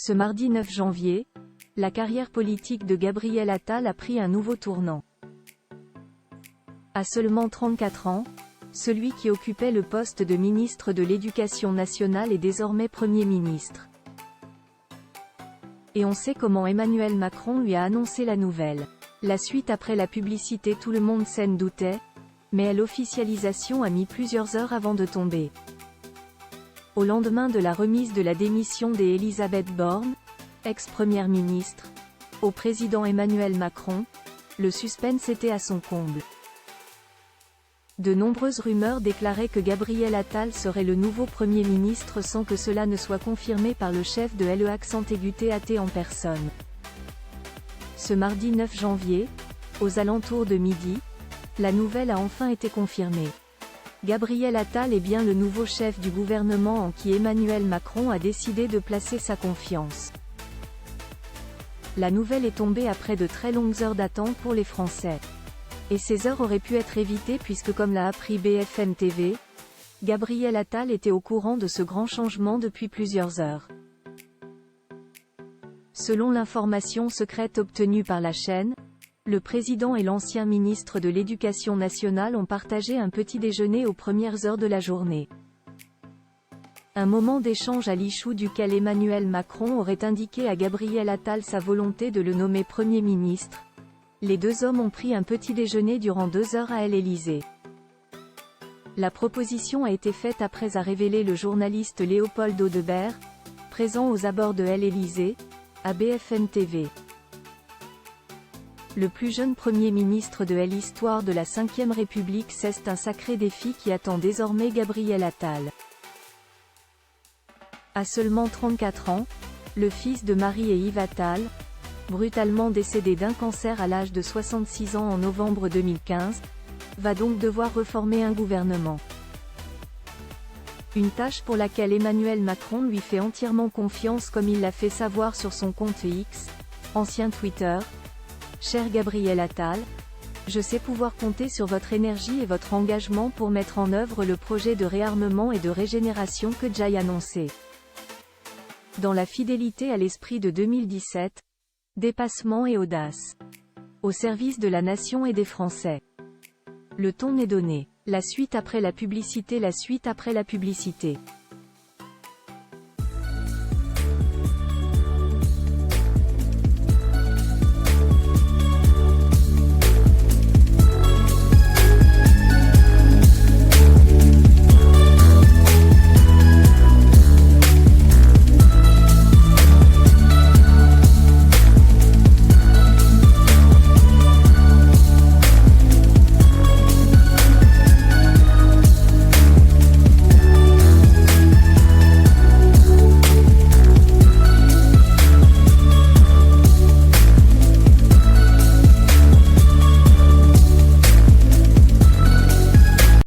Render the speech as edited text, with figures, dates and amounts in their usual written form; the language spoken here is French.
Ce mardi 9 janvier, la carrière politique de Gabriel Attal a pris un nouveau tournant. À seulement 34 ans, celui qui occupait le poste de ministre de l'Éducation nationale est désormais Premier ministre. Et on sait comment Emmanuel Macron lui a annoncé la nouvelle. La suite après la publicité, tout le monde s'en doutait, mais l'officialisation a mis plusieurs heures avant de tomber. Au lendemain de la remise de la démission d'Elisabeth Borne, ex-première ministre, au président Emmanuel Macron, le suspense était à son comble. De nombreuses rumeurs déclaraient que Gabriel Attal serait le nouveau Premier ministre sans que cela ne soit confirmé par le chef de l'E-AT en personne. Ce mardi 9 janvier, aux alentours de midi, la nouvelle a enfin été confirmée. Gabriel Attal est bien le nouveau chef du gouvernement en qui Emmanuel Macron a décidé de placer sa confiance. La nouvelle est tombée après de très longues heures d'attente pour les Français. Et ces heures auraient pu être évitées puisque, comme l'a appris BFM TV, Gabriel Attal était au courant de ce grand changement depuis plusieurs heures. Selon l'information secrète obtenue par la chaîne, le président et l'ancien ministre de l'Éducation nationale ont partagé un petit déjeuner aux premières heures de la journée. Un moment d'échange à l'issue duquel Emmanuel Macron aurait indiqué à Gabriel Attal sa volonté de le nommer Premier ministre. Les deux hommes ont pris un petit déjeuner durant 2 heures à l'Élysée. La proposition a été faite après, a révélé le journaliste Léopold Audebert, présent aux abords de l'Élysée, à BFM TV. Le plus jeune Premier ministre de l'histoire de la Ve République, c'est un sacré défi qui attend désormais Gabriel Attal. À seulement 34 ans, le fils de Marie et Yves Attal, brutalement décédé d'un cancer à l'âge de 66 ans en novembre 2015, va donc devoir reformer un gouvernement. Une tâche pour laquelle Emmanuel Macron lui fait entièrement confiance, comme il l'a fait savoir sur son compte X, ancien Twitter. Cher Gabriel Attal, je sais pouvoir compter sur votre énergie et votre engagement pour mettre en œuvre le projet de réarmement et de régénération que j'ai annoncé. Dans la fidélité à l'esprit de 2017, dépassement et audace. Au service de la nation et des Français. Le ton est donné. La suite après la publicité.